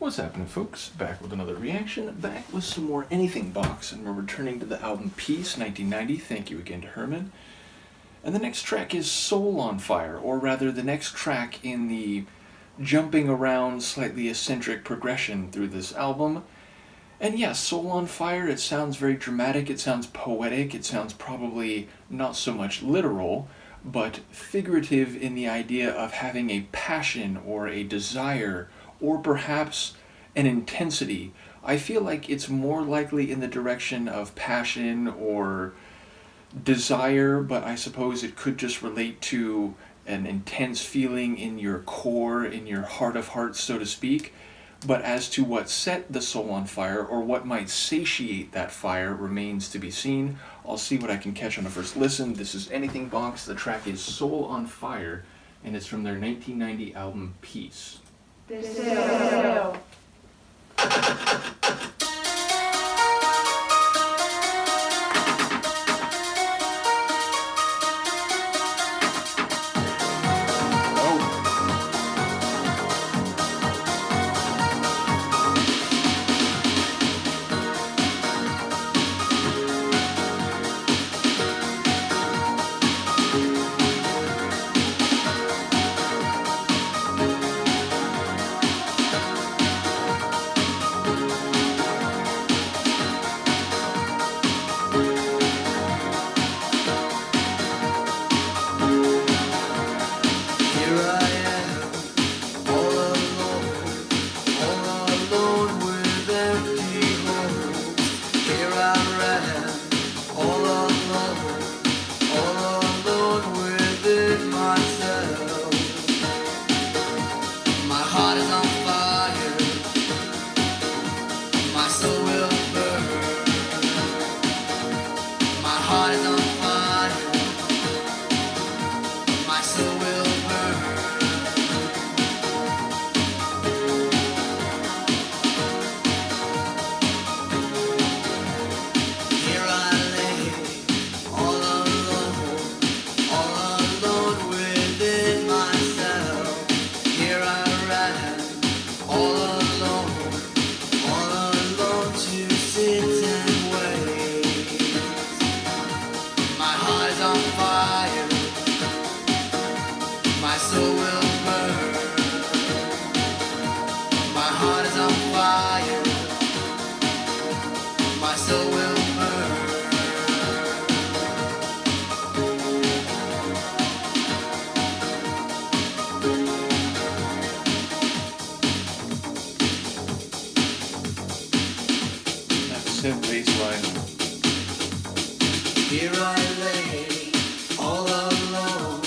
What's happening, folks? Back with another reaction, back with some more Anything Box, and we're returning to the album Peace, 1990. Thank you again to Herman. And the next track is Soul on Fire, or rather the next track in the jumping around, slightly eccentric progression through this album. And yes, Soul on Fire, it sounds very dramatic, it sounds poetic, it sounds probably not so much literal, but figurative in the idea of having a passion or a desire or perhaps an intensity. I feel like it's more likely in the direction of passion or desire, but I suppose it could just relate to an intense feeling in your core, in your heart of hearts, so to speak. But as to what set the soul on fire, or what might satiate that fire, remains to be seen. I'll see what I can catch on a first listen. This is Anything Box. The track is Soul on Fire, and it's from their 1990 album Peace. This is Synth-bass line. Here I lay, all alone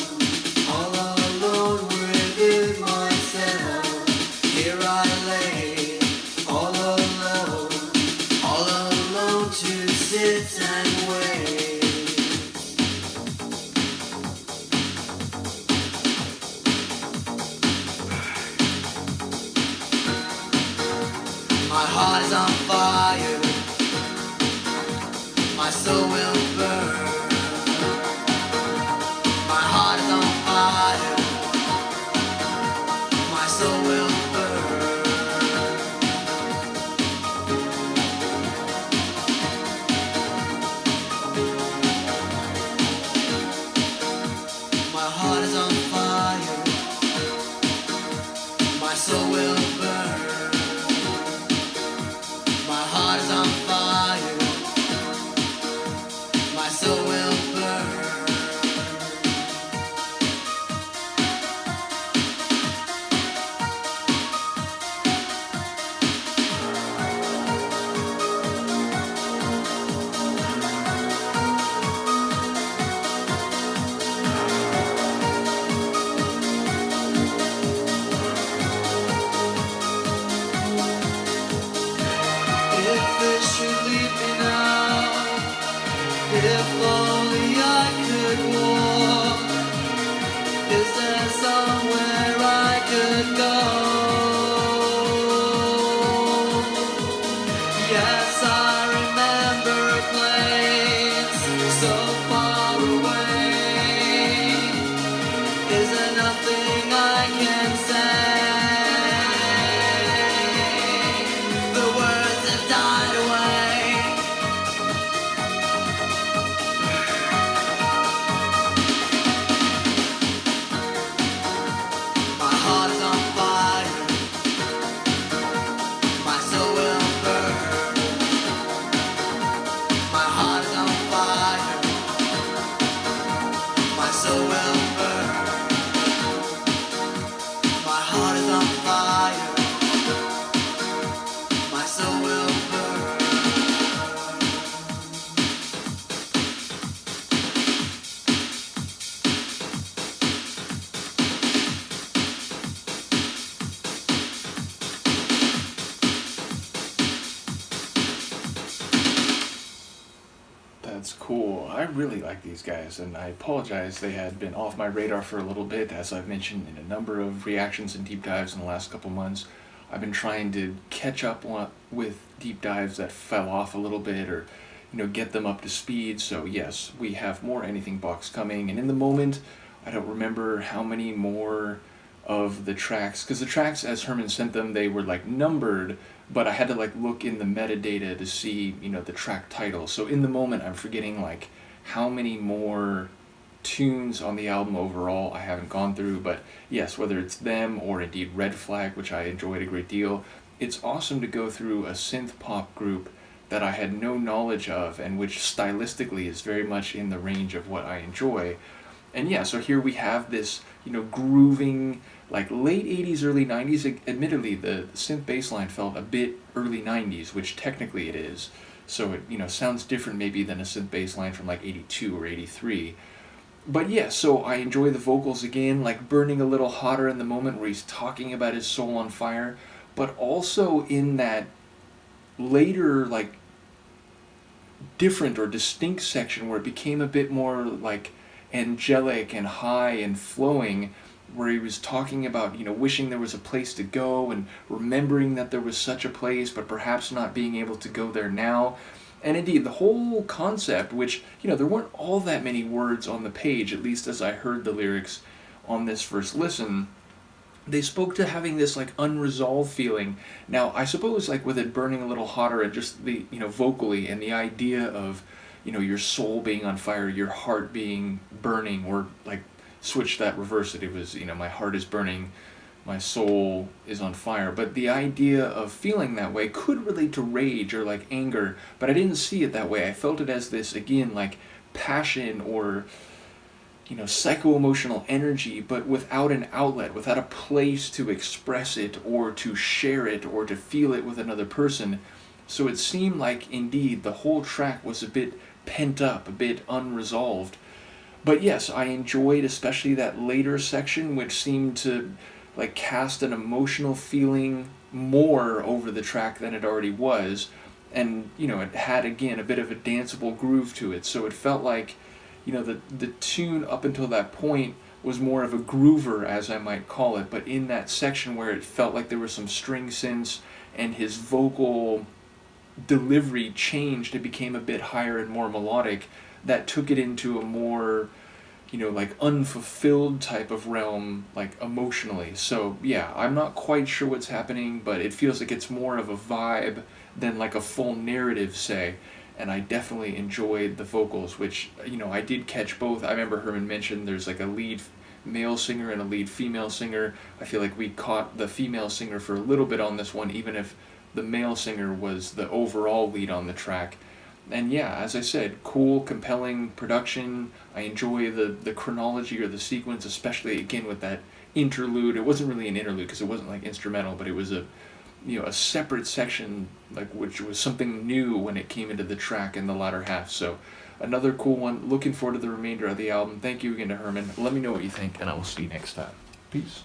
within myself. Here I lay, all alone to sit and wait. My heart is on fire. My soul will burn. My heart is on fire. My soul will burn. My heart is on fire. My soul will burn. My heart is on fire. My soul That's cool. I really like these guys, and I apologize they had been off my radar for a little bit, as I've mentioned in a number of reactions and deep dives in the last couple months. I've been trying to catch up with deep dives that fell off a little bit, or get them up to speed. So yes, we have more Anything Box coming, and in the moment, I don't remember how many more of the tracks, because the tracks as Herman sent them, they were like numbered, but I had to like look in the metadata to see the track title. So in the moment I'm forgetting like how many more tunes on the album overall I haven't gone through. But yes, whether it's them or indeed Red Flag, which I enjoyed a great deal, it's awesome to go through a synth pop group that I had no knowledge of, and which stylistically is very much in the range of what I enjoy. And yeah, so here we have this, grooving, like late 80s, early 90s. Admittedly, the synth bass line felt a bit early 90s, which technically it is. So it, sounds different maybe than a synth bass line from like 82 or 83. But yeah, so I enjoy the vocals again, like burning a little hotter in the moment where he's talking about his soul on fire, but also in that later, like, different or distinct section where it became a bit more like angelic and high and flowing, where he was talking about wishing there was a place to go and remembering that there was such a place, but perhaps not being able to go there now. And indeed the whole concept, which there weren't all that many words on the page, at least as I heard the lyrics on this first listen, they spoke to having this like unresolved feeling. Now I suppose like with it burning a little hotter and just the vocally, and the idea of your soul being on fire, your heart being burning, or like switch that, reverse it, it was my heart is burning, my soul is on fire. But the idea of feeling that way could relate to rage or like anger, but I didn't see it that way. I felt it as this, again, like passion or psycho-emotional energy, but without an outlet, without a place to express it or to share it or to feel it with another person. So it seemed like indeed the whole track was a bit pent up, a bit unresolved. But yes, I enjoyed especially that later section, which seemed to like cast an emotional feeling more over the track than it already was. And it had again a bit of a danceable groove to it, so it felt like the tune up until that point was more of a groover, as I might call it, but in that section where it felt like there were some string synths and his vocal delivery changed, it became a bit higher and more melodic, that took it into a more like unfulfilled type of realm, like emotionally. So yeah, I'm not quite sure what's happening, but it feels like it's more of a vibe than like a full narrative, say. And I definitely enjoyed the vocals, which, I did catch both. I remember Herman mentioned there's like a lead male singer and a lead female singer. I feel like we caught the female singer for a little bit on this one, even if the male singer was the overall lead on the track. And yeah, as I said, cool, compelling production. I enjoy the chronology or the sequence, especially again with that interlude. It wasn't really an interlude because it wasn't like instrumental, but it was a separate section, like, which was something new when it came into the track in the latter half. So another cool one. Looking forward to the remainder of the album. Thank you again to Herman. Let me know what you think, and I will see you next time. Peace.